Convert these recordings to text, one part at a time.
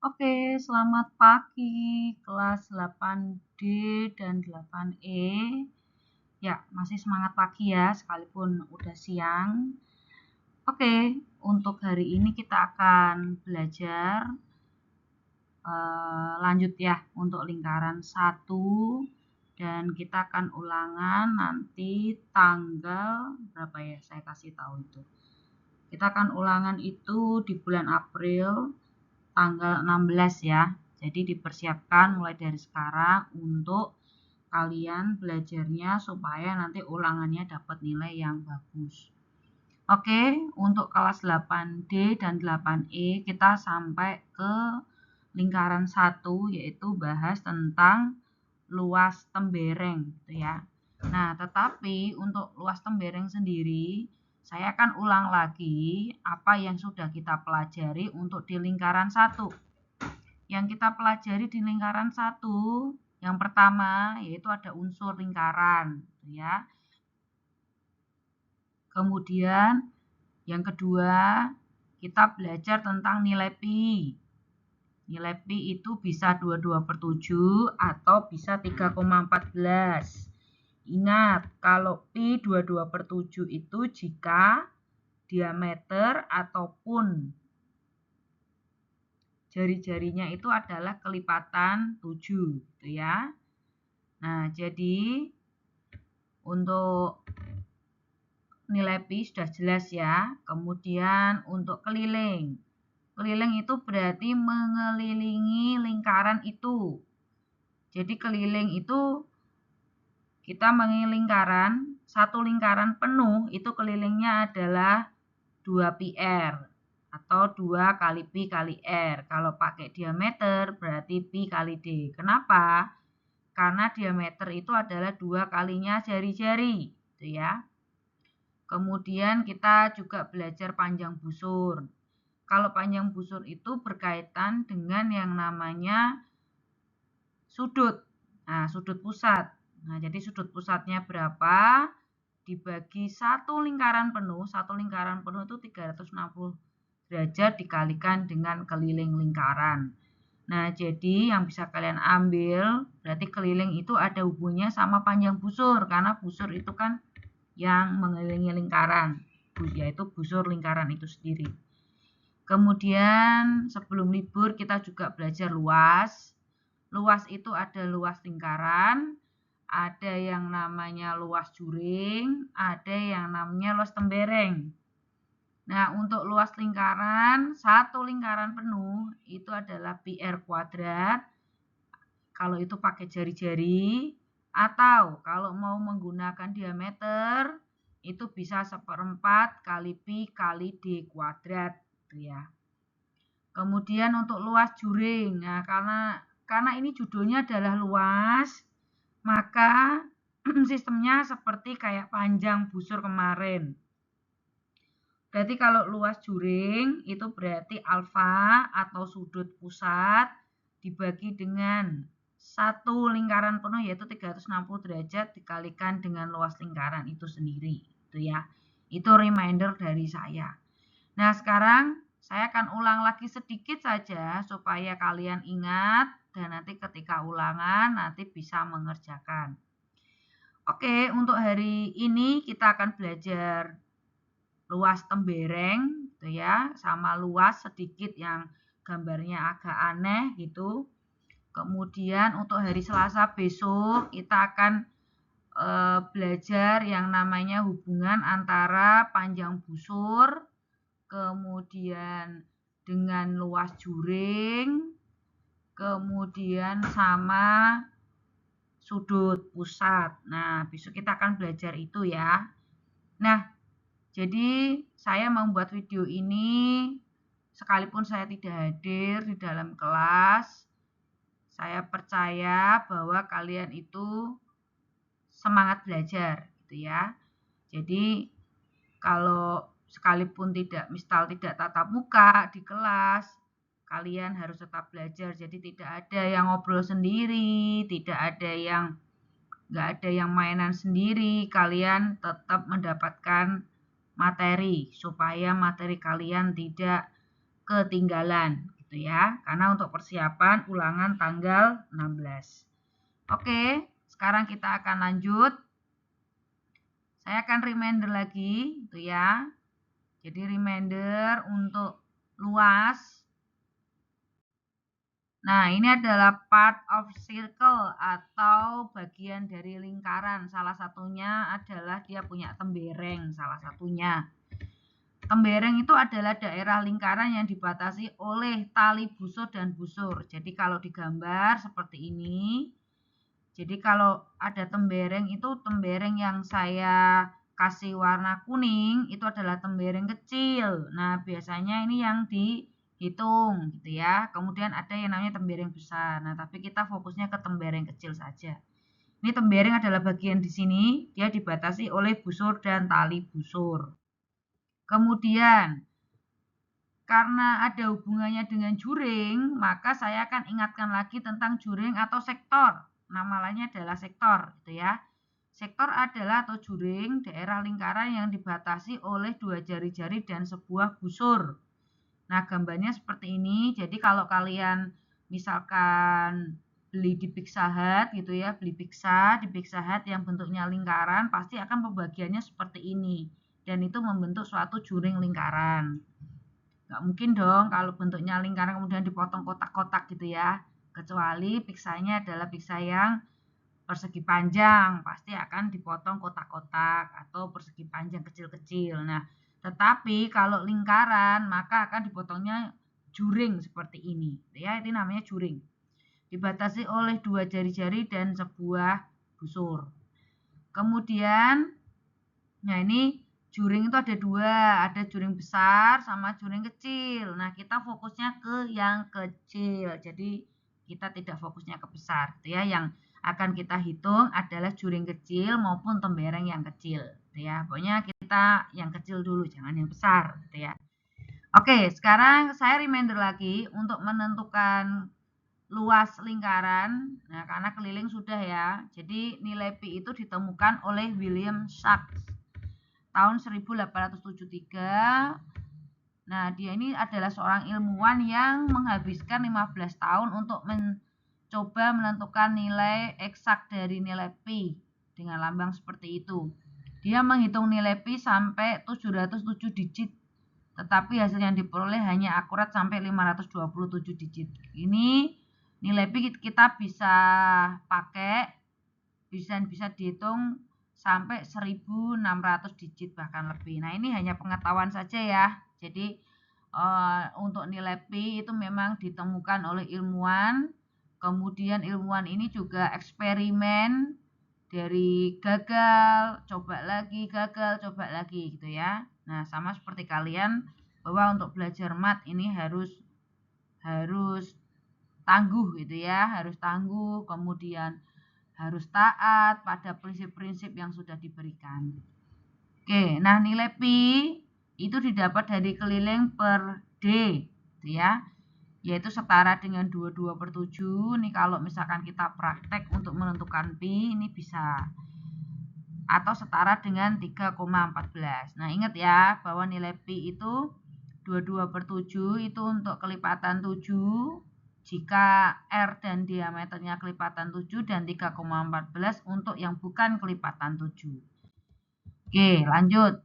Oke, selamat pagi kelas 8D dan 8E. Ya, masih semangat pagi ya, sekalipun udah siang. Oke, untuk hari ini kita akan belajar lanjut ya untuk lingkaran 1 dan kita akan ulangan nanti tanggal berapa ya, saya kasih tahu itu. Kita akan ulangan itu di bulan April tanggal 16 ya. Jadi dipersiapkan mulai dari sekarang untuk kalian belajarnya supaya nanti ulangannya dapat nilai yang bagus. Oke, untuk kelas 8D dan 8E kita sampai ke lingkaran 1 yaitu bahas tentang luas tembereng gitu ya. Nah, tetapi untuk luas tembereng sendiri saya akan ulang lagi apa yang sudah kita pelajari untuk di lingkaran 1. Yang kita pelajari di lingkaran 1, yang pertama yaitu ada unsur lingkaran, gitu ya. Kemudian yang kedua, kita belajar tentang nilai pi. Nilai pi itu bisa 22/7 atau bisa 3,14. Ingat, kalau pi 22/7 itu jika diameter ataupun jari-jarinya itu adalah kelipatan 7 gitu ya. Nah, jadi untuk nilai pi sudah jelas ya. Kemudian untuk keliling. Keliling itu berarti mengelilingi lingkaran itu. Jadi keliling itu kita mengelilingi lingkaran, satu lingkaran penuh itu kelilingnya adalah 2πr atau 2 kali pi kali r. Kalau pakai diameter berarti pi kali d. Kenapa? Karena diameter itu adalah 2 kalinya jari-jari, gitu ya. Kemudian kita juga belajar panjang busur. Kalau panjang busur itu berkaitan dengan yang namanya sudut. Nah, sudut pusat. Nah, jadi sudut pusatnya berapa? Dibagi satu lingkaran penuh itu 360 derajat dikalikan dengan keliling lingkaran. Nah, jadi yang bisa kalian ambil, berarti keliling itu ada hubungannya sama panjang busur, karena busur itu kan yang mengelilingi lingkaran, yaitu busur lingkaran itu sendiri. Kemudian sebelum libur kita juga belajar luas. Luas itu ada luas lingkaran, ada yang namanya luas juring, ada yang namanya luas tembereng. Nah, untuk luas lingkaran, satu lingkaran penuh itu adalah pi r kuadrat. Kalau itu pakai jari-jari, atau kalau mau menggunakan diameter, itu bisa 1/4 kali pi kali d kuadrat, gitu ya. Kemudian untuk luas juring, nah karena ini judulnya adalah luas, maka sistemnya seperti kayak panjang busur kemarin. Berarti kalau luas juring itu berarti alfa atau sudut pusat dibagi dengan satu lingkaran penuh yaitu 360 derajat dikalikan dengan luas lingkaran itu sendiri, gitu ya. Itu reminder dari saya. Nah, sekarang saya akan ulang lagi sedikit saja supaya kalian ingat dan nanti ketika ulangan nanti bisa mengerjakan. Oke, untuk hari ini kita akan belajar luas tembereng gitu ya, sama luas sedikit yang gambarnya agak aneh gitu. Kemudian untuk hari Selasa besok kita akan belajar yang namanya hubungan antara panjang busur kemudian dengan luas juring, kemudian sama sudut pusat. Nah, besok kita akan belajar itu ya. Nah, jadi saya membuat video ini sekalipun saya tidak hadir di dalam kelas, saya percaya bahwa kalian itu semangat belajar gitu ya. Jadi kalau sekalipun misal tidak tatap muka di kelas, kalian harus tetap belajar. Jadi tidak ada yang ngobrol sendiri, nggak ada yang mainan sendiri. Kalian tetap mendapatkan materi supaya materi kalian tidak ketinggalan gitu ya. Karena untuk persiapan ulangan tanggal 16. Oke, sekarang kita akan lanjut. Saya akan reminder lagi gitu ya. Jadi reminder untuk luas. Nah, ini adalah part of circle atau bagian dari lingkaran. Salah satunya adalah dia punya tembereng, salah satunya. Tembereng itu adalah daerah lingkaran yang dibatasi oleh tali busur dan busur. Jadi kalau digambar seperti ini. Jadi kalau ada tembereng itu tembereng yang saya kasih warna kuning itu adalah tembereng kecil. Nah, biasanya ini yang dihitung gitu ya. Kemudian ada yang namanya tembereng besar. Nah, tapi kita fokusnya ke tembereng kecil saja. Ini tembereng adalah bagian di sini, dia dibatasi oleh busur dan tali busur. Kemudian karena ada hubungannya dengan juring, maka saya akan ingatkan lagi tentang juring atau sektor. Nama lainnya adalah sektor, gitu ya. Sektor adalah atau juring daerah lingkaran yang dibatasi oleh dua jari-jari dan sebuah busur. Nah, gambarnya seperti ini. Jadi kalau kalian misalkan beli di Pizza Hut gitu ya, beli pizza di Pizza Hut yang bentuknya lingkaran, pasti akan pembagiannya seperti ini. Dan itu membentuk suatu juring lingkaran. Nggak mungkin dong kalau bentuknya lingkaran kemudian dipotong kotak-kotak gitu ya. Kecuali pizzanya adalah pizza yang persegi panjang, pasti akan dipotong kotak-kotak atau persegi panjang kecil-kecil. Nah, tetapi kalau lingkaran maka akan dipotongnya juring seperti ini. Ya, ini namanya juring. Dibatasi oleh dua jari-jari dan sebuah busur. Kemudian, nah ini juring itu ada dua, ada juring besar sama juring kecil. Nah, kita fokusnya ke yang kecil. Jadi, kita tidak fokusnya ke besar. Gitu ya. Yang akan kita hitung adalah juring kecil maupun tembereng yang kecil. Gitu ya. Pokoknya kita yang kecil dulu, jangan yang besar. Gitu ya. Oke, sekarang saya reminder lagi untuk menentukan luas lingkaran. Nah, karena keliling sudah ya. Jadi, nilai Pi itu ditemukan oleh William Sachs tahun 1873. Nah, dia ini adalah seorang ilmuwan yang menghabiskan 15 tahun untuk mencoba menentukan nilai eksak dari nilai Pi dengan lambang seperti itu. Dia menghitung nilai Pi sampai 707 digit, tetapi hasil yang diperoleh hanya akurat sampai 527 digit. Ini nilai Pi kita bisa pakai, bisa dihitung sampai 1600 digit bahkan lebih. Nah, ini hanya pengetahuan saja ya. Jadi untuk nilai Pi itu memang ditemukan oleh ilmuwan. Kemudian ilmuwan ini juga eksperimen dari gagal, coba lagi, gagal, coba lagi gitu ya. Nah, sama seperti kalian bahwa untuk belajar mat ini harus tangguh gitu ya, harus tangguh, kemudian harus taat pada prinsip-prinsip yang sudah diberikan. Oke, nah nilai Pi itu didapat dari keliling per D, gitu ya, yaitu setara dengan 22/7. Nih kalau misalkan kita praktek untuk menentukan Pi, ini bisa atau setara dengan 3,14. Nah, ingat ya bahwa nilai Pi itu 22/7 itu untuk kelipatan 7. Jika R dan diameternya kelipatan 7 dan 3,14 untuk yang bukan kelipatan 7. Oke, lanjut.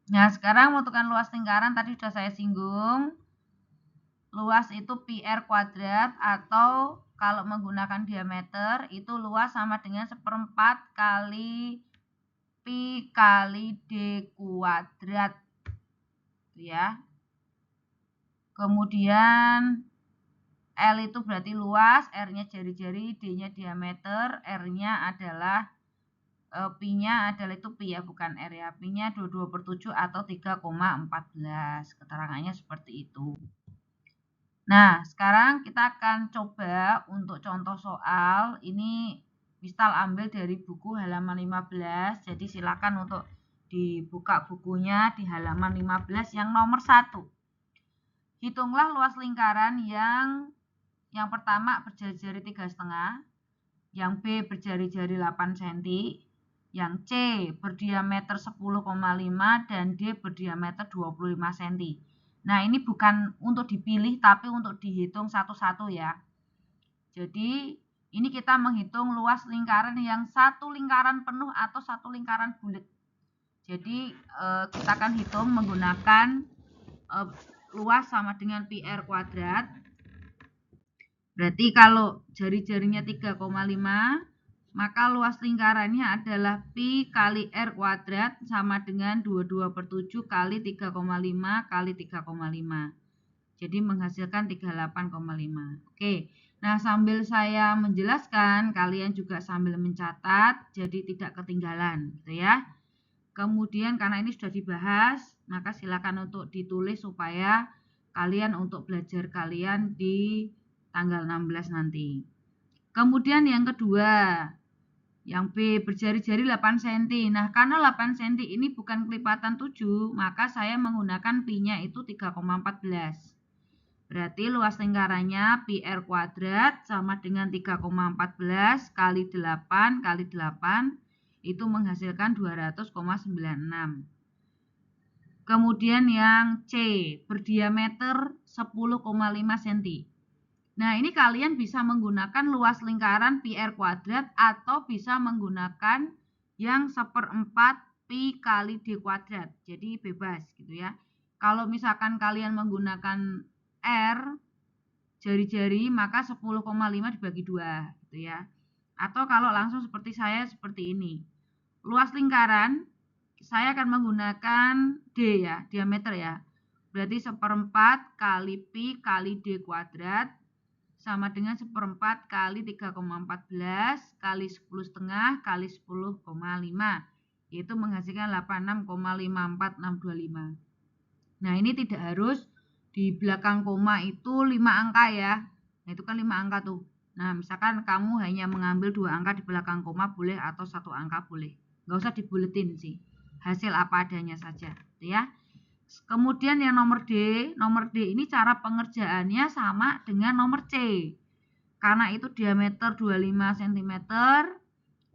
Nah, sekarang menentukan luas lingkaran tadi sudah saya singgung. Luas itu PR kuadrat atau kalau menggunakan diameter itu luas sama dengan 1/4 kali Pi kali D kuadrat. Ya. Kemudian L itu berarti luas, R-nya jari-jari, D-nya diameter, R-nya adalah Pi-nya adalah itu Pi ya, bukan R ya. Pi-nya 22/7 atau 3,14. Keterangannya seperti itu. Nah, sekarang kita akan coba untuk contoh soal. Ini Mistal ambil dari buku halaman 15. Jadi silakan untuk dibuka bukunya di halaman 15 yang nomor 1. Hitunglah luas lingkaran yang pertama berjari-jari 3,5, yang B berjari-jari 8 cm, yang C berdiameter 10,5 dan D berdiameter 25 cm. Nah, ini bukan untuk dipilih tapi untuk dihitung satu-satu ya. Jadi, ini kita menghitung luas lingkaran yang satu lingkaran penuh atau satu lingkaran bulat. Jadi, kita akan hitung menggunakan luas sama dengan pi R kuadrat. Berarti kalau jari-jarinya 3,5, maka luas lingkarannya adalah pi kali R kuadrat sama dengan 22/7 kali 3,5 kali 3,5. Jadi menghasilkan 38,5. Oke, nah sambil saya menjelaskan, kalian juga sambil mencatat, jadi tidak ketinggalan gitu ya. Kemudian karena ini sudah dibahas, maka silakan untuk ditulis supaya kalian untuk belajar kalian di tanggal 16 nanti. Kemudian yang kedua, yang B berjari-jari 8 cm. Nah, karena 8 cm ini bukan kelipatan 7, maka saya menggunakan pi-nya itu 3,14. Berarti luas lingkarannya pi R kuadrat sama dengan 3,14 kali 8 kali 8 itu menghasilkan 200,96. Kemudian yang C berdiameter 10,5 cm. Nah, ini kalian bisa menggunakan luas lingkaran pi R kuadrat atau bisa menggunakan yang 1/4 pi kali d kuadrat. Jadi bebas gitu ya. Kalau misalkan kalian menggunakan R jari-jari, maka 10,5 dibagi 2 gitu ya. Atau kalau langsung seperti saya seperti ini. Luas lingkaran saya akan menggunakan D ya, diameter ya. Berarti 1/4 kali pi kali d kuadrat sama dengan 1/4 kali 3,14 kali 10,5 kali 10,5, yaitu menghasilkan 86,54625. Nah, ini tidak harus di belakang koma itu 5 angka ya. Nah, itu kan 5 angka tuh. Nah, misalkan kamu hanya mengambil 2 angka di belakang koma boleh atau 1 angka boleh. Nggak usah dibuletin sih. Hasil apa adanya saja, gitu ya. Kemudian yang nomor D ini cara pengerjaannya sama dengan nomor C. Karena itu diameter 25 cm,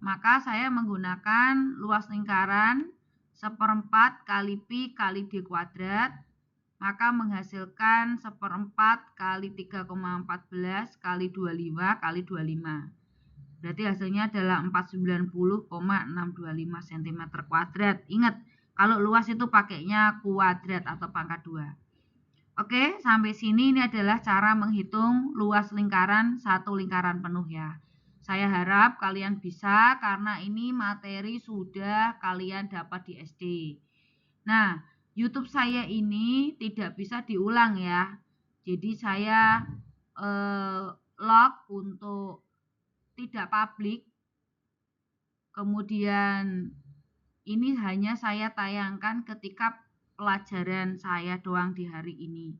maka saya menggunakan luas lingkaran 1/4 kali pi kali d kuadrat, maka menghasilkan 1/4 kali 3,14 kali 25 kali 25. Berarti hasilnya adalah 490,625 cm kuadrat. Ingat, kalau luas itu pakainya kuadrat atau pangkat 2. Oke, sampai sini ini adalah cara menghitung luas lingkaran satu lingkaran penuh ya. Saya harap kalian bisa karena ini materi sudah kalian dapat di SD. Nah, YouTube saya ini tidak bisa diulang ya. Jadi saya lock untuk tidak publik. Kemudian ini hanya saya tayangkan ketika pelajaran saya doang di hari ini.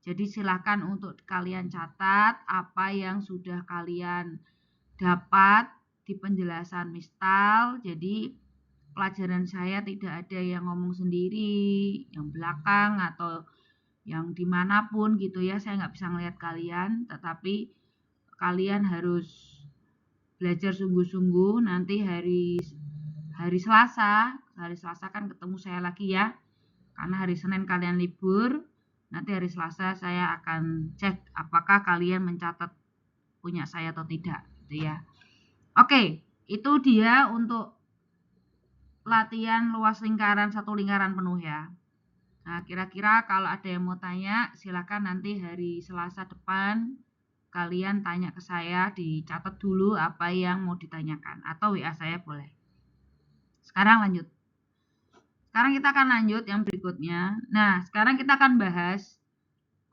Jadi silakan untuk kalian catat apa yang sudah kalian dapat di penjelasan Mistal. Jadi pelajaran saya tidak ada yang ngomong sendiri, yang belakang atau yang dimanapun gitu ya. Saya nggak bisa ngeliat kalian, tetapi kalian harus belajar sungguh-sungguh. Nanti hari Selasa kan ketemu saya lagi ya. Karena hari Senin kalian libur, nanti hari Selasa saya akan cek apakah kalian mencatat punya saya atau tidak gitu ya. Oke, itu dia untuk latihan luas lingkaran satu lingkaran penuh ya. Nah, kira-kira kalau ada yang mau tanya, silakan nanti hari Selasa depan kalian tanya ke saya, dicatat dulu apa yang mau ditanyakan atau WA saya boleh. Sekarang lanjut. Sekarang kita akan lanjut yang berikutnya. Nah, sekarang kita akan bahas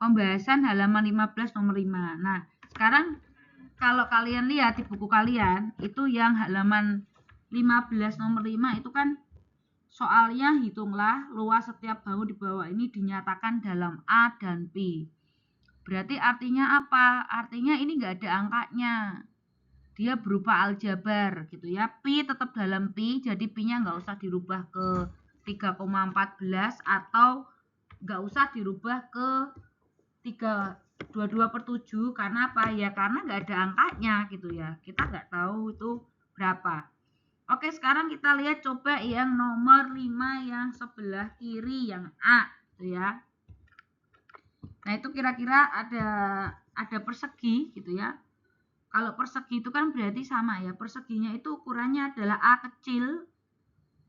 pembahasan halaman 15 nomor 5. Nah, sekarang kalau kalian lihat di buku kalian, itu yang halaman 15 nomor 5 itu kan soalnya hitunglah luas setiap bahu di bawah ini dinyatakan dalam A dan P. Berarti artinya apa? Artinya ini nggak ada angkanya. Dia berupa aljabar gitu ya. Pi tetap dalam pi, jadi pi-nya nggak usah dirubah ke 3,14 atau nggak usah dirubah ke 22/7. Karena apa? Ya karena nggak ada angkanya gitu ya. Kita nggak tahu itu berapa. Oke, sekarang kita lihat coba yang nomor 5 yang sebelah kiri yang A gitu ya. Nah, itu kira-kira ada persegi gitu ya. Kalau persegi itu kan berarti sama ya. Perseginya itu ukurannya adalah A kecil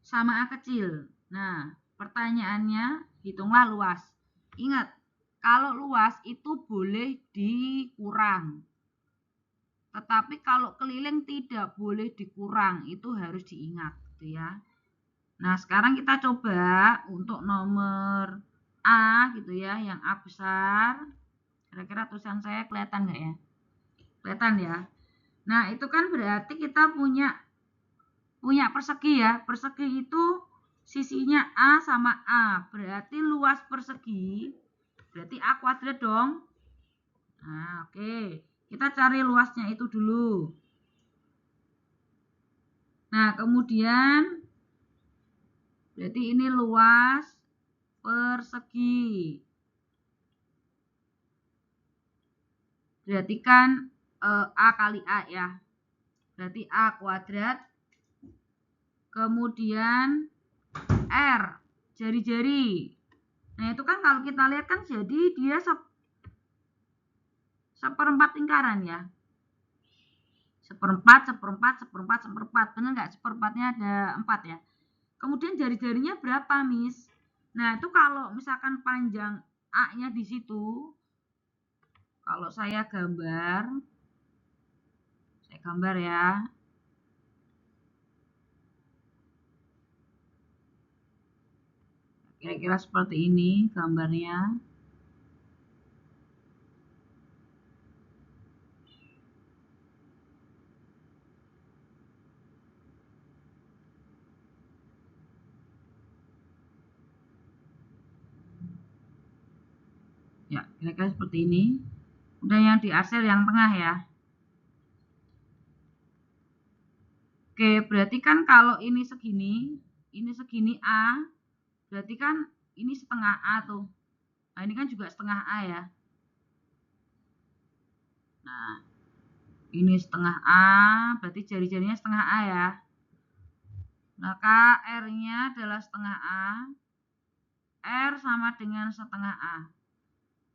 sama A kecil. Nah, pertanyaannya hitunglah luas. Ingat, kalau luas itu boleh dikurang. Tetapi kalau keliling tidak boleh dikurang, itu harus diingat gitu ya. Nah, sekarang kita coba untuk nomor A gitu ya, yang A besar. Kira-kira tulisan saya kelihatan nggak ya? Kelihatan ya. Nah, itu kan berarti kita punya persegi ya. Persegi itu sisinya A sama A. Berarti luas persegi berarti A kuadrat dong. Nah, oke. Kita cari luasnya itu dulu. Nah, kemudian berarti ini luas persegi. Berarti kan A kali A ya. Berarti A kuadrat. Kemudian R, jari-jari. Nah, itu kan kalau kita lihat kan jadi dia seperempat lingkaran ya. Seperempat. Benar nggak? Seperempatnya ada 4 ya. Kemudian jari-jarinya berapa, Miss? Nah, itu kalau misalkan panjang A-nya di situ, kalau saya gambar ya. Kira-kira seperti ini gambarnya. Ya, kira-kira seperti ini. Udah yang diarsir yang tengah ya. Oke, berarti kan kalau ini segini A, berarti kan ini setengah A tuh. Nah, ini kan juga setengah A ya. Nah, ini setengah A, berarti jari-jarinya setengah A ya. Maka R-nya adalah setengah A. R sama dengan setengah A.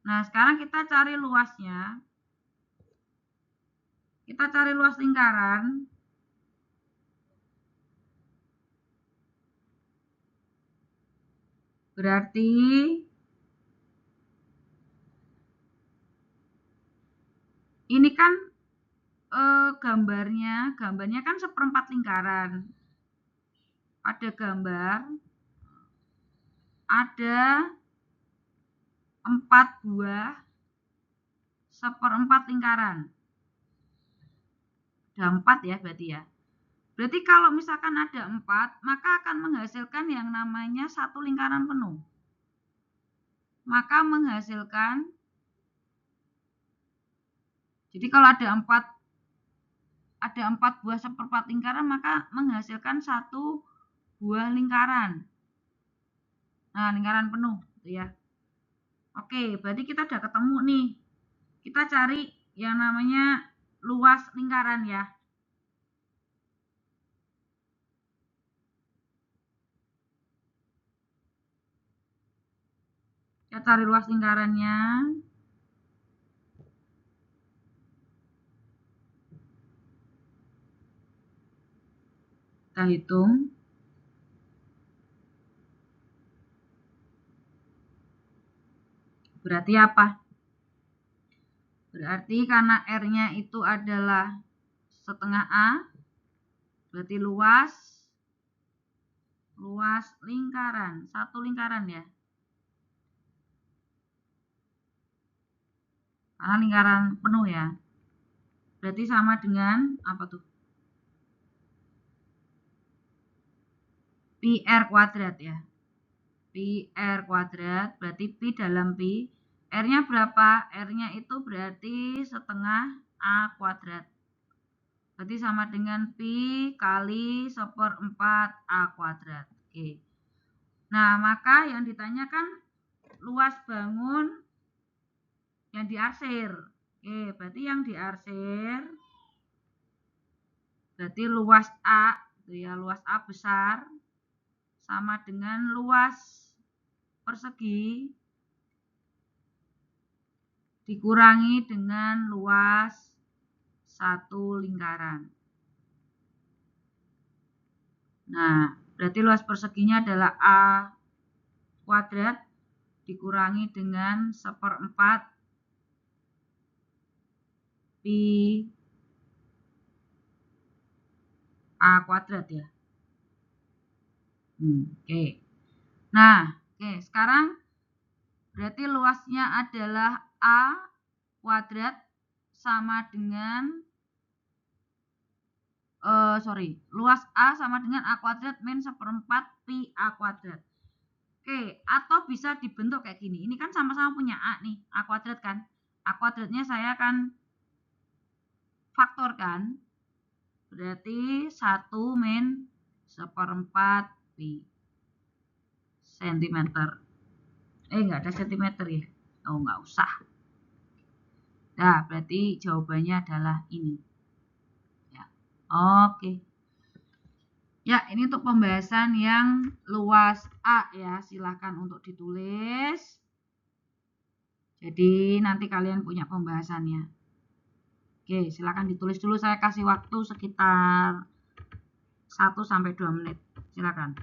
Nah, sekarang kita cari luasnya. Kita cari luas lingkaran. Berarti ini kan gambarnya kan seperempat lingkaran. Ada gambar, ada 4 buah seperempat lingkaran. Ada 4 ya berarti ya. Berarti kalau misalkan ada 4, maka akan menghasilkan yang namanya satu lingkaran penuh. Maka menghasilkan, jadi kalau ada 4 buah seperempat lingkaran, maka menghasilkan satu buah lingkaran. Nah, lingkaran penuh gitu ya. Oke, berarti kita udah ketemu nih. Kita cari yang namanya luas lingkaran ya. Kita cari luas lingkarannya. Kita hitung. Berarti apa? Berarti karena R-nya itu adalah setengah A, berarti luas lingkaran, satu lingkaran ya. Karena lingkaran penuh ya. Berarti sama dengan apa tuh? Pi R kuadrat ya. Pi R kuadrat, berarti Pi dalam Pi. R-nya berapa? R-nya itu berarti setengah A kuadrat. Berarti sama dengan Pi kali seperempat A kuadrat. Oke. Nah, maka yang ditanyakan luas bangun yang diarsir. Oke, berarti yang diarsir berarti luas A, gitu ya, luas A besar sama dengan luas persegi dikurangi dengan luas satu lingkaran. Nah, berarti luas perseginya adalah A kuadrat dikurangi dengan 1/4 pi A kuadrat ya. Oke. Nah, sekarang berarti luasnya adalah A kuadrat sama dengan luas A sama dengan A kuadrat min 1/4 pi A kuadrat. Oke, atau bisa dibentuk kayak gini. Ini kan sama-sama punya A nih, A kuadrat kan. A kuadratnya saya akan faktorkan. Berarti 1 min 1/4 pi sentimeter. Enggak ada sentimeter ya. Oh, enggak usah. Nah, berarti jawabannya adalah ini. Ya. Oke. Ya, ini untuk pembahasan yang luas A ya. Silakan untuk ditulis. Jadi nanti kalian punya pembahasannya. Oke, silakan ditulis dulu. Saya kasih waktu sekitar 1-2 menit. Silakan.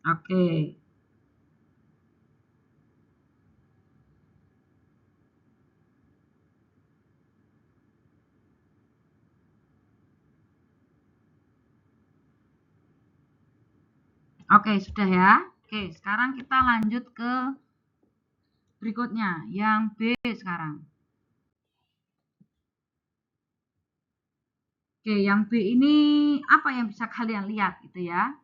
Oke. Oke, sudah ya. Oke, sekarang kita lanjut ke berikutnya, yang B sekarang. Oke, yang B ini apa yang bisa kalian lihat gitu ya.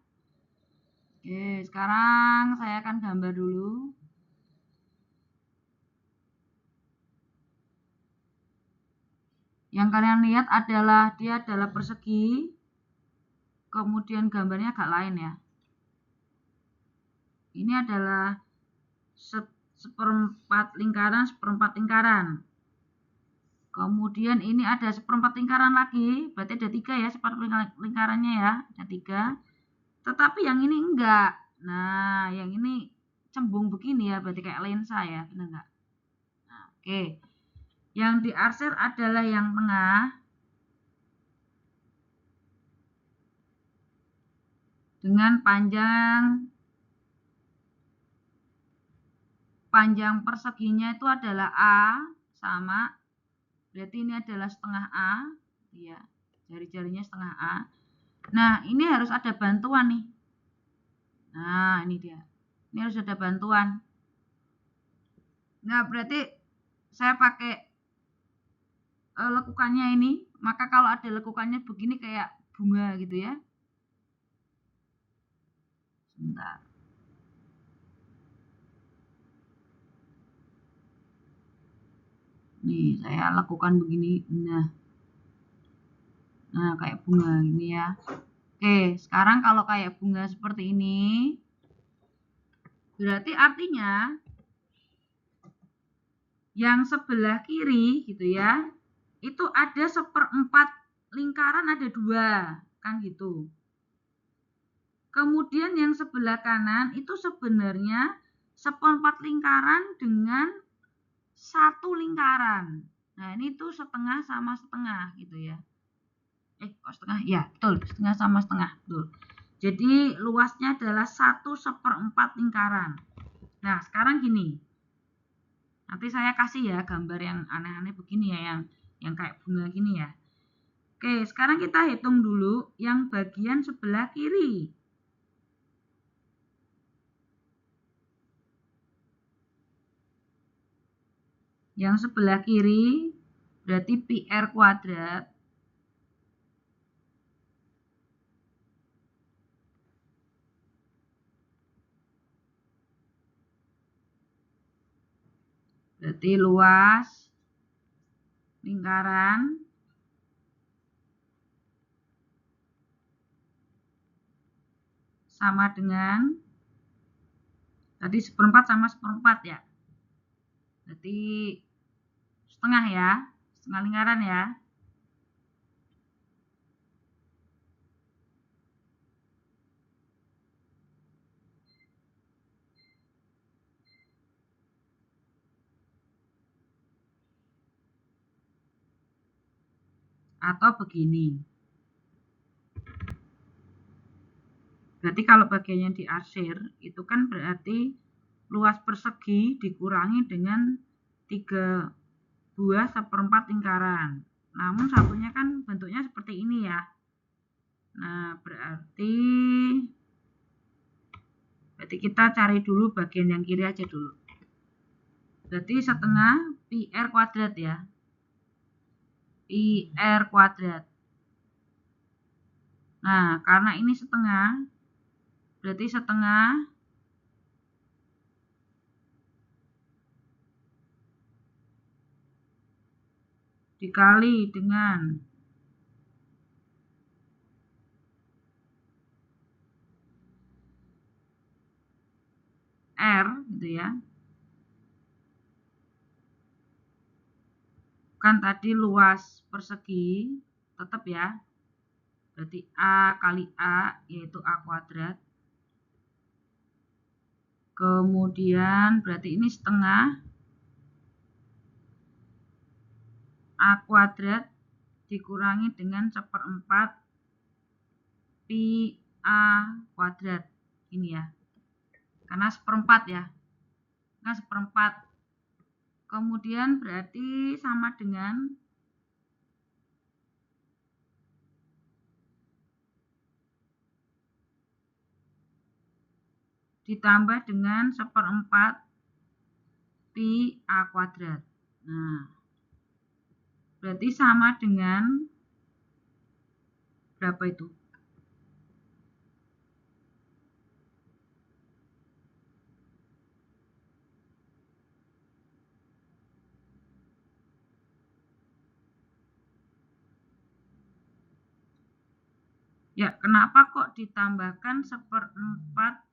Oke, sekarang saya akan gambar dulu. Yang kalian lihat adalah dia adalah persegi. Kemudian gambarnya agak lain ya. Ini adalah 1/4 lingkaran, 1/4 lingkaran. Kemudian ini ada 1/4 lingkaran lagi, berarti ada 3 ya, 1/4 lingkarannya ya, ada 3. Tetapi yang ini enggak. Nah, yang ini cembung begini ya, berarti kayak lensa ya, benar enggak? Nah, oke. Yang diarsir adalah yang tengah dengan panjang perseginya itu adalah A sama, berarti ini adalah setengah A, ya, jari-jarinya setengah A. Nah, ini harus ada bantuan nih. Nah, ini dia. Ini harus ada bantuan. Nah, berarti saya pakai lekukannya ini. Maka kalau ada lekukannya begini kayak bunga gitu ya. Sebentar. Nih, saya lakukan begini. Nah, kayak bunga ini ya. Oke, sekarang kalau kayak bunga seperti ini, berarti artinya yang sebelah kiri gitu ya, itu ada 1/4 lingkaran, ada 2, kan gitu. Kemudian yang sebelah kanan itu sebenarnya 1/4 lingkaran dengan 1 lingkaran. Nah, ini tuh setengah sama setengah gitu ya. Kok setengah? Ya, betul. Setengah sama setengah. Betul. Jadi, luasnya adalah 1/4 lingkaran. Nah, sekarang gini. Nanti saya kasih ya gambar yang aneh-aneh begini ya, yang kayak bunga gini ya. Oke, sekarang kita hitung dulu yang bagian sebelah kiri. Yang sebelah kiri berarti pi r kuadrat. Berarti luas lingkaran sama dengan tadi 1/4 sama 1/4 ya. Berarti setengah ya, setengah lingkaran ya. Atau begini. Berarti kalau bagiannya diarsir, itu kan berarti luas persegi dikurangi dengan 3 buah 1/4 lingkaran. Namun satunya kan bentuknya seperti ini ya. Nah, berarti kita cari dulu bagian yang kiri aja dulu. Berarti setengah pi r kuadrat ya. Pi r kuadrat. Nah, karena ini setengah, berarti setengah dikali dengan R gitu ya. Kan tadi luas persegi tetap ya. Berarti A kali A yaitu A kuadrat. Kemudian berarti ini setengah A kuadrat dikurangi dengan 1/4 pi A kuadrat. Ini ya. Karena 1/4 ya. Nah, 1/4. Kemudian berarti sama dengan ditambah dengan 1/4 pi A kuadrat. Nah, berarti sama dengan berapa itu? Ya, kenapa kok ditambahkan 1/4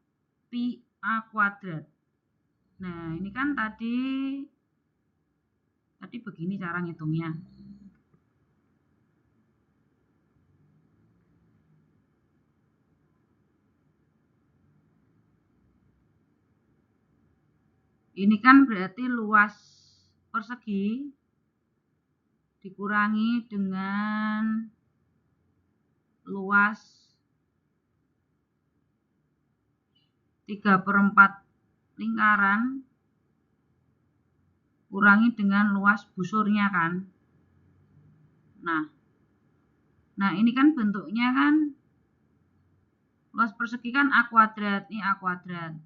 pi A kuadrat? Nah, ini kan tadi begini cara ngitungnya. Ini kan berarti luas persegi dikurangi dengan luas 3/4 lingkaran kurangi dengan luas busurnya kan. Nah ini kan bentuknya kan luas persegi kan A kuadrat, ini A kuadrat.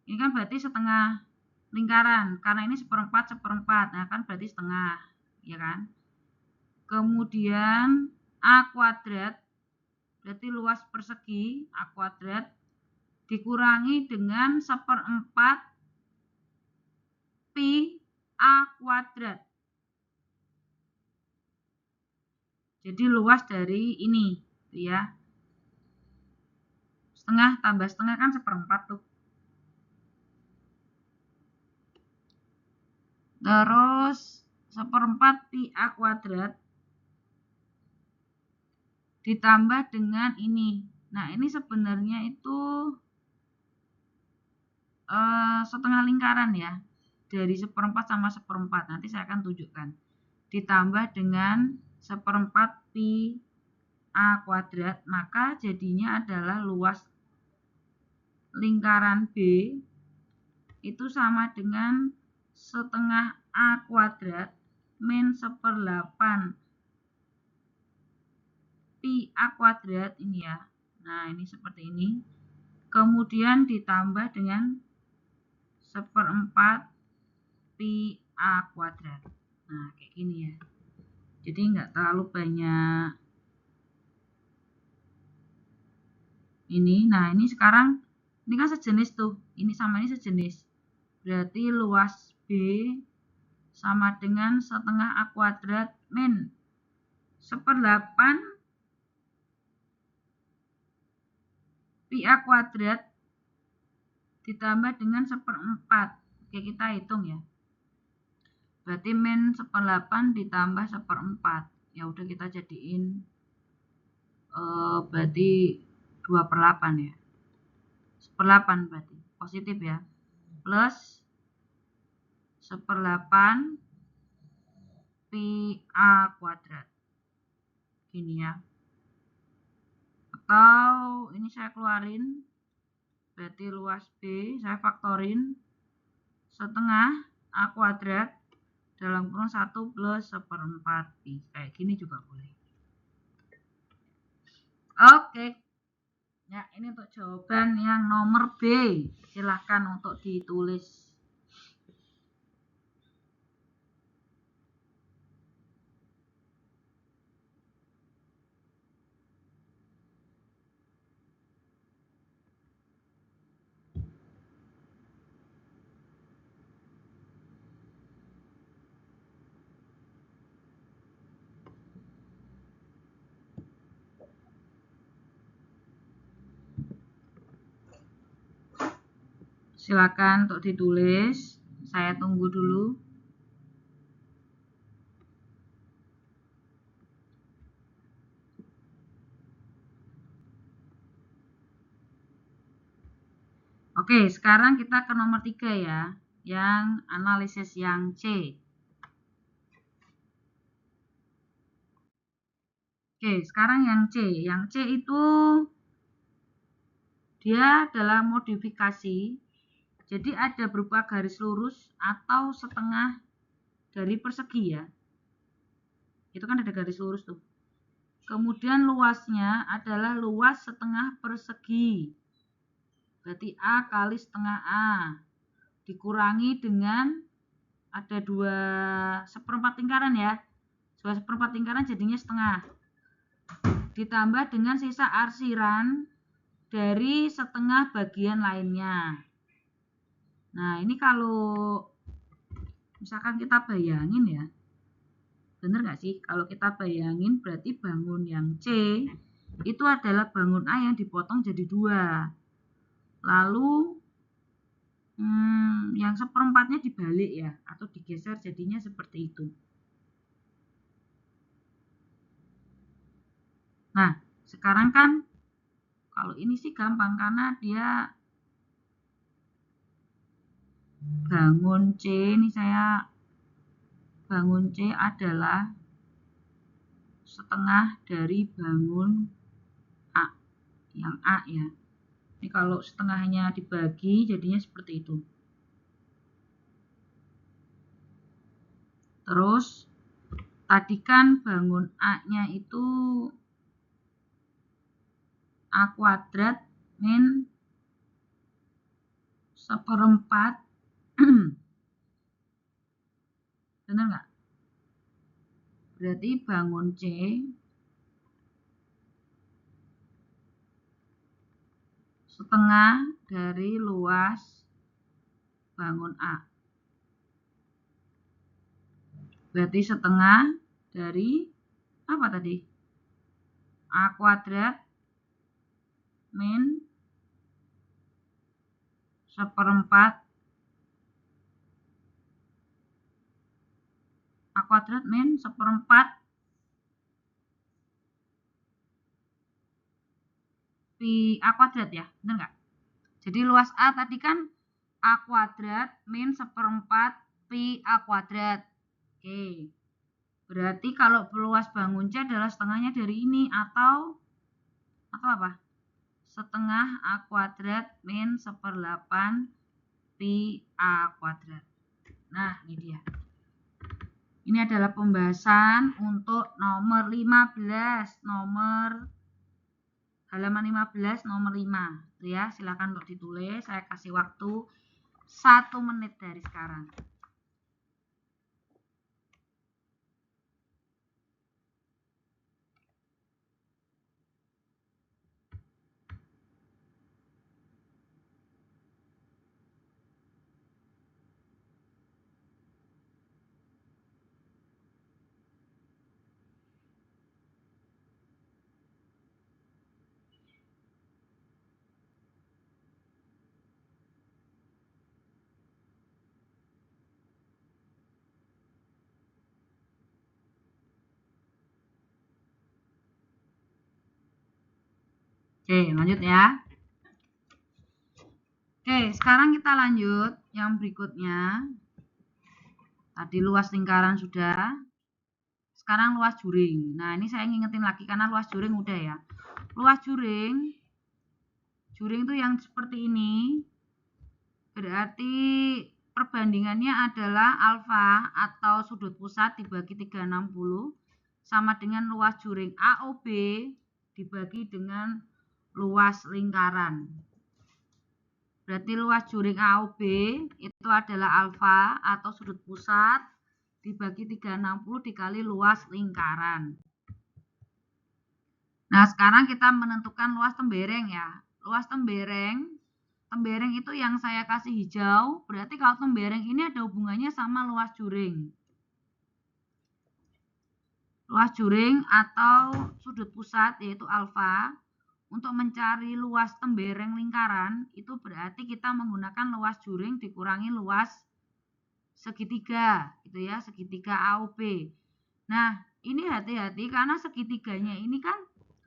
Ini kan berarti setengah lingkaran, karena ini 1/4 1/4, nah kan berarti setengah, ya kan. Kemudian A kuadrat, berarti luas persegi A kuadrat dikurangi dengan 1/4 pi A kuadrat. Jadi luas dari ini, ya. Setengah tambah setengah kan 1/4 tuh. Terus 1/4 pi A kuadrat ditambah dengan ini. Nah, ini sebenarnya itu setengah lingkaran ya. Dari 1/4 sama 1/4. Nanti saya akan tunjukkan. Ditambah dengan 1/4 pi A kuadrat, maka jadinya adalah luas lingkaran B itu sama dengan setengah A kuadrat min 1/8 pi A kuadrat ini ya. Nah, ini seperti ini. Kemudian ditambah dengan 1/4 pi A kuadrat. Nah, kayak gini ya. Jadi nggak terlalu banyak ini. Nah, ini sekarang ini kan sejenis tuh. Ini sama ini sejenis. Berarti luas B sama dengan setengah A kuadrat min 1/8 pi A kuadrat ditambah dengan 1/4. Oke, kita hitung ya. Berarti min 1/8 ditambah 1/4. Ya udah kita jadiin berarti 2/8 ya. 1/8 berarti positif ya. Plus 1/8 pi A kuadrat. Gini ya. Atau ini saya keluarin. Berarti luas B saya faktorin setengah A kuadrat dalam kurung 1 plus 1/4 pi. Kayak gini juga boleh. Oke. Ya, ini untuk jawaban yang nomor B. Silahkan untuk ditulis. Silakan untuk ditulis. Saya tunggu dulu. Oke, sekarang kita ke nomor 3 ya. Yang analisis yang C. Oke, sekarang yang C. Yang C itu dia adalah modifikasi. Jadi ada berupa garis lurus atau setengah dari persegi ya. Itu kan ada garis lurus tuh. Kemudian luasnya adalah luas setengah persegi. Berarti A kali setengah A. Dikurangi dengan ada 2/1 lingkaran ya. 2/1 lingkaran jadinya setengah. Ditambah dengan sisa arsiran dari setengah bagian lainnya. Nah, ini kalau misalkan kita bayangin ya, bener nggak sih? Kalau kita bayangin berarti bangun yang C itu adalah bangun A yang dipotong jadi 2. Lalu yang 1/4-nya dibalik ya, atau digeser jadinya seperti itu. Nah, sekarang kan kalau ini sih gampang karena dia bangun C, ini saya bangun C adalah setengah dari bangun A, yang A ya. Ini kalau setengahnya dibagi jadinya seperti itu. Terus tadi kan bangun A-nya itu A kuadrat min 1/4. Bener nggak? Berarti bangun C setengah dari luas bangun A. Berarti setengah dari apa tadi? A kuadrat min 1/4 A kuadrat min 1/4 pi A kuadrat ya, bener nggak? Jadi luas A tadi kan A kuadrat min 1/4 pi A kuadrat. Oke. Berarti kalau luas bangun C adalah setengahnya dari ini atau apa? Setengah A kuadrat min 1/8 pi A kuadrat. Nah, ini dia. Ini adalah pembahasan untuk nomor 15, halaman 15 nomor 5. Ya, silakan untuk ditulis. Saya kasih waktu 1 menit dari sekarang. Oke, lanjut ya. Oke, sekarang kita lanjut yang berikutnya. Tadi luas lingkaran sudah. Sekarang luas juring. Nah, ini saya ngingetin lagi karena luas juring udah ya. Luas juring itu yang seperti ini. Berarti perbandingannya adalah alfa atau sudut pusat dibagi 360 sama dengan luas juring AOB dibagi dengan luas lingkaran. Berarti luas juring AOB itu adalah alfa atau sudut pusat dibagi 360 dikali luas lingkaran. Nah, sekarang kita menentukan luas tembereng ya. Luas tembereng itu yang saya kasih hijau, berarti kalau tembereng ini ada hubungannya sama luas juring. Luas juring atau sudut pusat yaitu alfa. Untuk mencari luas tembereng lingkaran, itu berarti kita menggunakan luas juring dikurangi luas segitiga, gitu ya, segitiga AOB. Nah, ini hati-hati karena segitiganya ini kan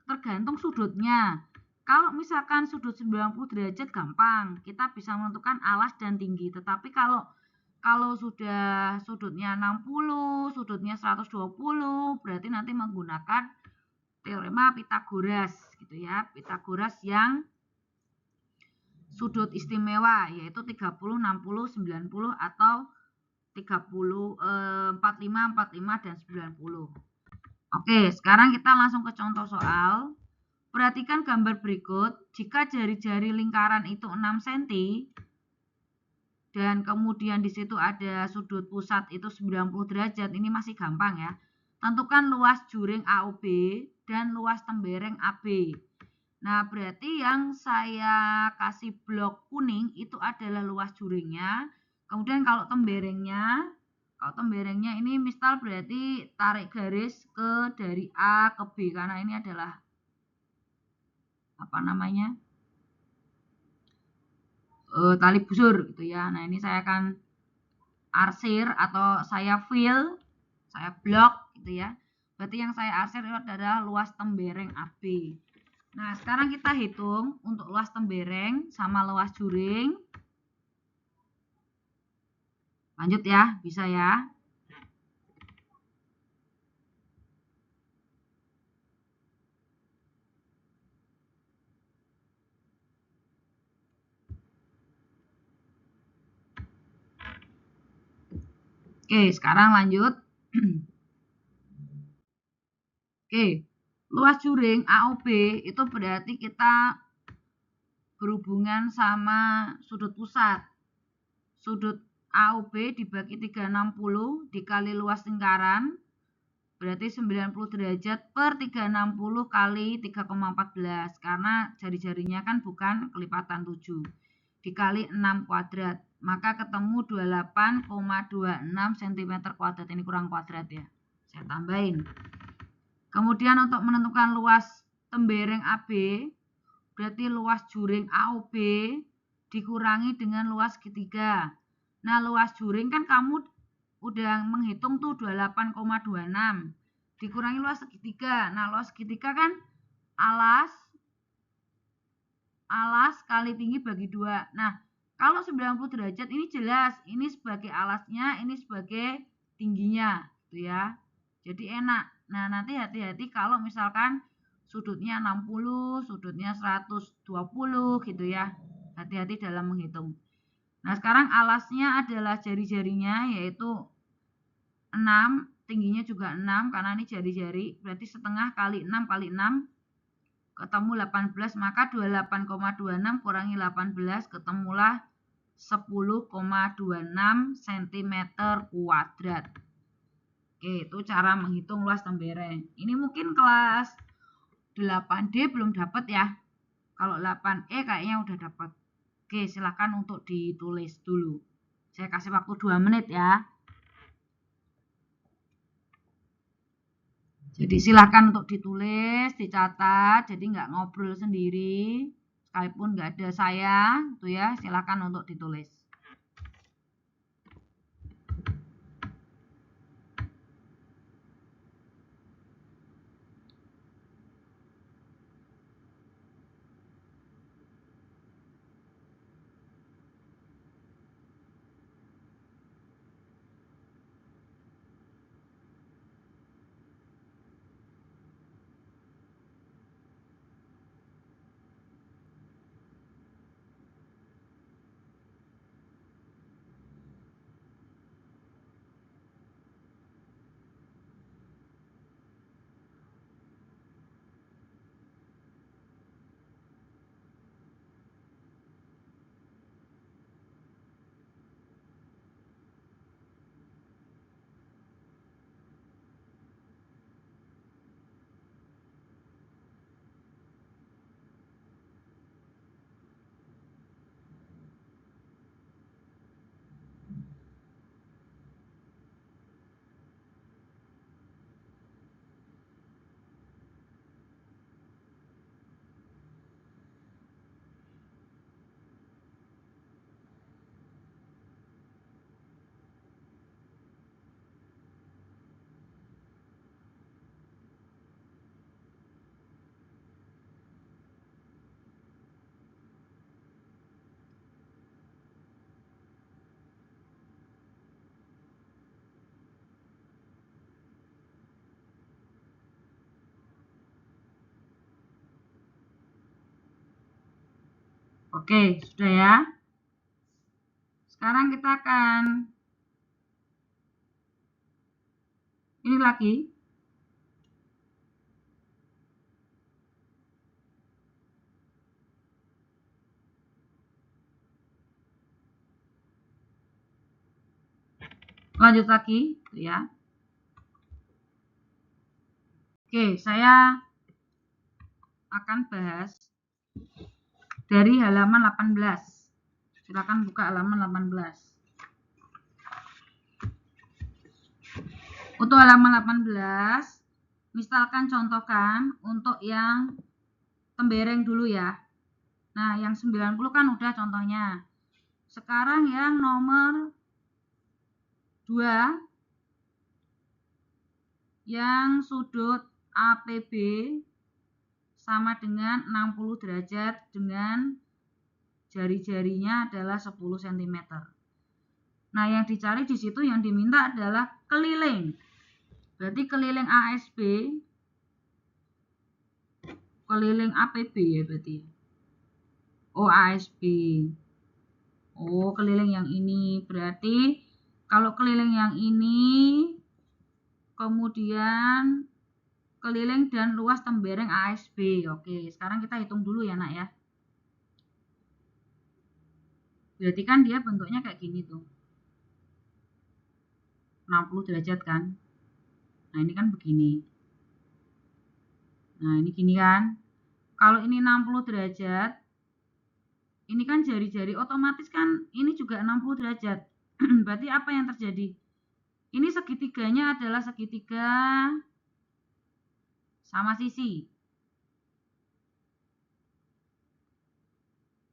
tergantung sudutnya. Kalau misalkan sudut 90 derajat gampang, kita bisa menentukan alas dan tinggi. Tetapi kalau sudah sudutnya 60, sudutnya 120, berarti nanti menggunakan teorema Pitagoras gitu ya. Pitagoras yang sudut istimewa yaitu 30, 60, 90 atau 30, 45, 45 dan 90. Oke, sekarang kita langsung ke contoh soal. Perhatikan gambar berikut. Jika jari-jari lingkaran itu 6 cm dan kemudian di situ ada sudut pusat itu 90 derajat, ini masih gampang ya. Tentukan luas juring AOB dan luas tembereng AB. Nah, berarti yang saya kasih blok kuning itu adalah luas juringnya. Kemudian kalau temberengnya ini misal berarti tarik garis ke dari A ke B karena ini adalah apa namanya? Tali busur gitu ya. Nah, ini saya akan arsir atau saya fill, saya blok gitu ya. Berarti yang saya arsir itu adalah luas tembereng AB. Nah, sekarang kita hitung untuk luas tembereng sama luas juring. Lanjut ya, bisa ya. Oke, sekarang lanjut. Oke, luas juring AOB itu berarti kita berhubungan sama sudut pusat. Sudut AOB dibagi 360 dikali luas lingkaran berarti 90 derajat per 360 kali 3,14 karena jari-jarinya kan bukan kelipatan 7 dikali 6 kuadrat maka ketemu 28,26 cm kuadrat. Ini kurang kuadrat ya, saya tambahin. Kemudian untuk menentukan luas tembereng AB berarti luas juring AOB dikurangi dengan luas segitiga. Nah, luas juring kan kamu udah menghitung tuh 28,26 dikurangi luas segitiga. Nah, luas segitiga kan alas kali tinggi bagi 2. Nah, kalau 90 derajat ini jelas ini sebagai alasnya, ini sebagai tingginya gitu ya. Jadi enak. Nah, nanti hati-hati kalau misalkan sudutnya 60, sudutnya 120 gitu ya. Hati-hati dalam menghitung. Nah, sekarang alasnya adalah jari-jarinya yaitu 6, tingginya juga 6 karena ini jari-jari. Berarti setengah kali 6 kali 6 ketemu 18, maka 28,26 kurangi 18 ketemulah 10,26 cm kuadrat. Oke, itu cara menghitung luas tembereng. Ini mungkin kelas 8D belum dapat ya. Kalau 8E kayaknya udah dapat. Oke, silakan untuk ditulis dulu. Saya kasih waktu 2 menit ya. Jadi silakan untuk ditulis, dicatat, jadi nggak ngobrol sendiri, sekalipun nggak ada saya, tuh ya, silakan untuk ditulis. Oke, sudah ya. Sekarang kita akan ini lagi. Lanjut lagi, ya. Oke, saya akan bahas dari halaman 18. Silakan buka halaman 18. Untuk halaman 18, misalkan contohkan untuk yang tembereng dulu ya. Nah, yang 90 kan udah contohnya. Sekarang yang nomor 2, yang sudut APB sama dengan 60 derajat dengan jari-jarinya adalah 10 cm. Nah, yang dicari di situ yang diminta adalah keliling. Berarti keliling ASB, keliling APB ya berarti. Oh, ASB. Oh, keliling yang ini. Berarti kalau keliling yang ini, kemudian keliling dan luas tembereng ASB. Oke, sekarang kita hitung dulu ya, Nak ya. Berarti kan dia bentuknya kayak gini tuh. 60 derajat kan. Nah, ini kan begini. Nah, ini gini kan. Kalau ini 60 derajat, ini kan jari-jari otomatis kan ini juga 60 derajat. Berarti apa yang terjadi? Ini segitiganya adalah segitiga sama sisi.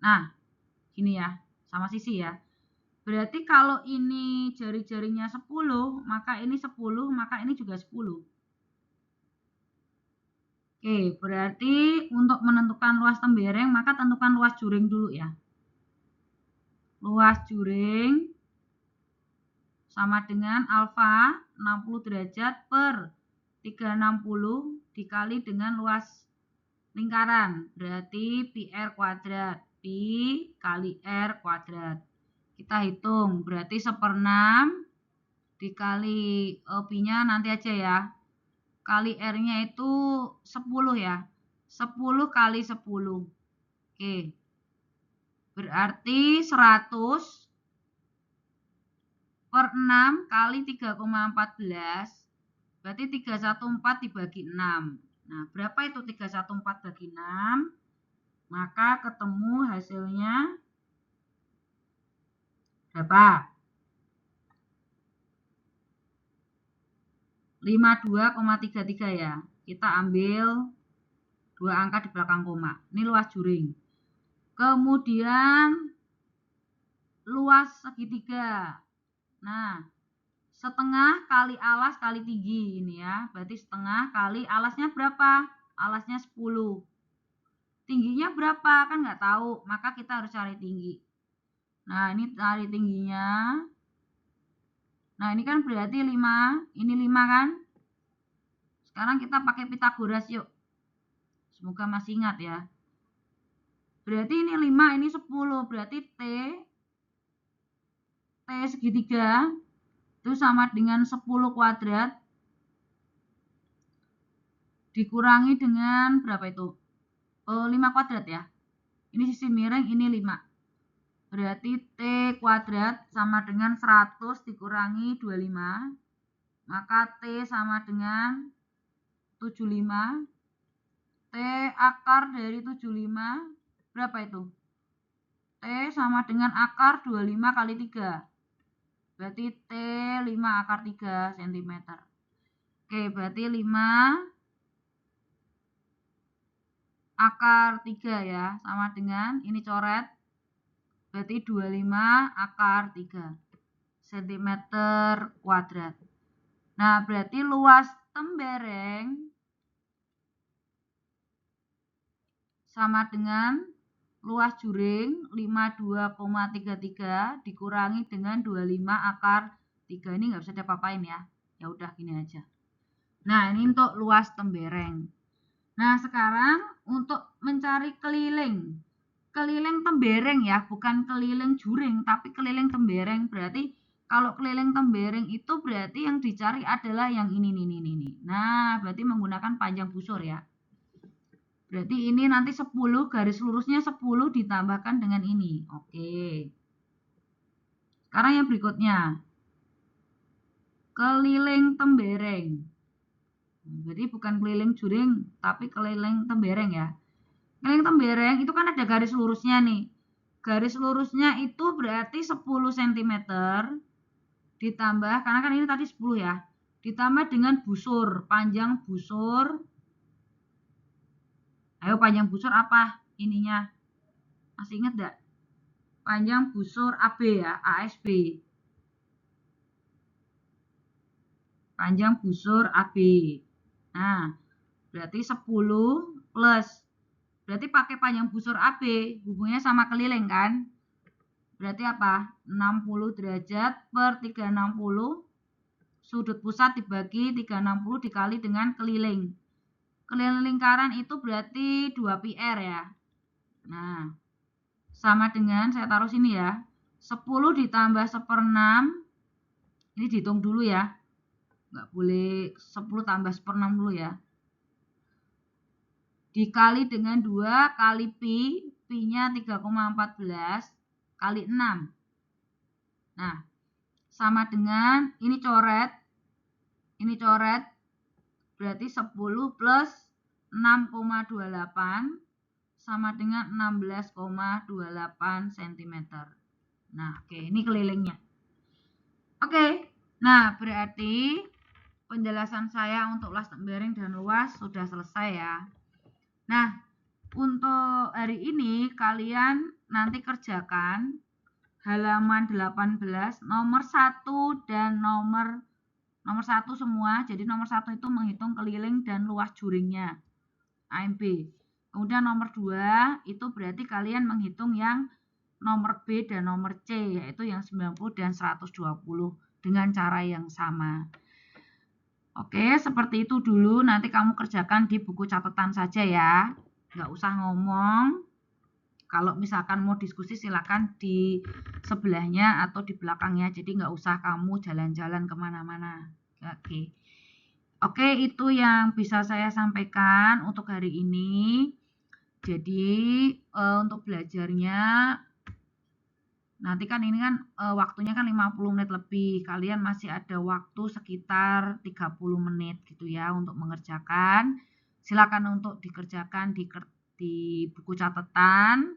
Nah, gini ya, sama sisi ya. Berarti kalau ini jari-jarinya 10, maka ini 10, maka ini juga 10. Oke, berarti untuk menentukan luas tembereng, maka tentukan luas juring dulu ya. Luas juring sama dengan alfa 60 derajat per 360 dikali dengan luas lingkaran. Berarti PR kuadrat. Pi kali R kuadrat. Kita hitung. Berarti 1/6 dikali Pi-nya nanti aja ya. Kali R-nya itu 10 ya. 10 kali 10. Oke. Berarti 100 per 6 kali 3,14. Berarti 314 dibagi 6. Nah, berapa itu 314 bagi 6? Maka ketemu hasilnya berapa? 52,33 ya. Kita ambil 2 angka di belakang koma. Ini luas juring. Kemudian luas segitiga. Nah, setengah kali alas kali tinggi ini ya. Berarti setengah kali alasnya berapa? Alasnya 10. Tingginya berapa? Kan nggak tahu. Maka kita harus cari tinggi. Nah, ini cari tingginya. Nah, ini kan berarti 5. Ini 5 kan? Sekarang kita pakai Pitagoras yuk. Semoga masih ingat ya. Berarti ini 5, ini 10. Berarti T segitiga itu sama dengan 10 kuadrat dikurangi dengan berapa itu? 5 kuadrat ya. Ini sisi miring, ini 5. Berarti T kuadrat sama dengan 100 dikurangi 25. Maka T sama dengan 75. T akar dari 75 berapa itu? T sama dengan akar 25 kali 3. Berarti T 5 akar 3 cm. Oke, berarti 5 akar 3 ya. Sama dengan ini coret. Berarti 25 akar 3 cm kuadrat. Nah, berarti luas tembereng sama dengan luas juring 52,33 dikurangi dengan 25 akar 3. Ini nggak bisa diapa-apain ya. Ya udah gini aja. Nah, ini untuk luas tembereng. Nah, sekarang untuk mencari keliling. keliling tembereng ya, bukan keliling juring, tapi keliling tembereng. Berarti kalau keliling tembereng itu berarti yang dicari adalah yang ini. Nah, berarti menggunakan panjang busur ya. Berarti ini nanti 10, garis lurusnya 10 ditambahkan dengan ini. Oke. Sekarang yang berikutnya. Keliling tembereng. Berarti bukan keliling juring, tapi keliling tembereng ya. Keliling tembereng itu kan ada garis lurusnya nih. Garis lurusnya itu berarti 10 cm ditambah, karena kan ini tadi 10 ya, ditambah dengan busur, panjang busur. Ayo panjang busur apa ininya? Masih ingat enggak? Panjang busur AB ya, ASB. Panjang busur AB. Nah, berarti 10 plus. Berarti pakai panjang busur AB, hubungnya sama keliling kan? Berarti apa? 60 derajat per 360. Sudut pusat dibagi 360 dikali dengan keliling. Keliling lingkaran itu berarti 2 PR ya. Nah, sama dengan, saya taruh sini ya, 10 ditambah 1/6. Ini dihitung dulu ya. Nggak boleh 10 tambah 1/6 dulu ya. Dikali dengan 2 kali pi, pi-nya 3,14 kali 6. Nah, sama dengan ini coret, berarti 10 plus 6,28 sama dengan 16,28 cm. Nah, oke, ini kelilingnya. Oke, nah berarti penjelasan saya untuk luas tembereng dan luas sudah selesai ya. Nah, untuk hari ini kalian nanti kerjakan halaman 18 nomor 1 dan nomor 1 semua. Jadi nomor 1 itu menghitung keliling dan luas juringnya AMB. Kemudian nomor 2 itu berarti kalian menghitung yang nomor B dan nomor C, yaitu yang 90 dan 120 dengan cara yang sama. Oke, seperti itu dulu. Nanti kamu kerjakan di buku catatan saja ya. Nggak usah ngomong. Kalau misalkan mau diskusi silakan di sebelahnya atau di belakangnya. Jadi nggak usah kamu jalan-jalan kemana-mana. Oke. Oke, itu yang bisa saya sampaikan untuk hari ini. Jadi untuk belajarnya nanti kan ini kan waktunya kan 50 menit lebih. Kalian masih ada waktu sekitar 30 menit gitu ya untuk mengerjakan. Silakan untuk dikerjakan di buku catatan.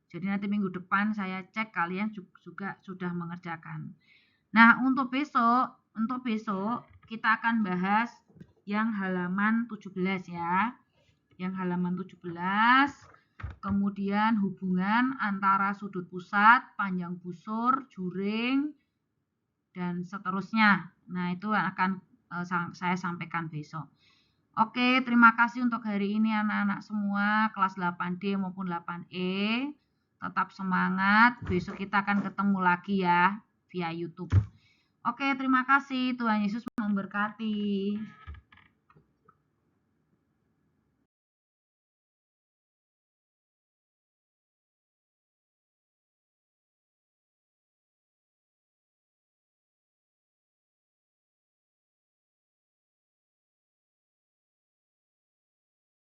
Jadi nanti minggu depan saya cek kalian juga sudah mengerjakan. Nah, untuk besok kita akan bahas yang halaman 17 ya. Yang halaman 17, kemudian hubungan antara sudut pusat, panjang busur, juring, dan seterusnya. Nah, itu akan saya sampaikan besok. Oke, terima kasih untuk hari ini anak-anak semua, kelas 8D maupun 8E. Tetap semangat, besok kita akan ketemu lagi ya, via YouTube. Oke, terima kasih. Tuhan Yesus memberkati.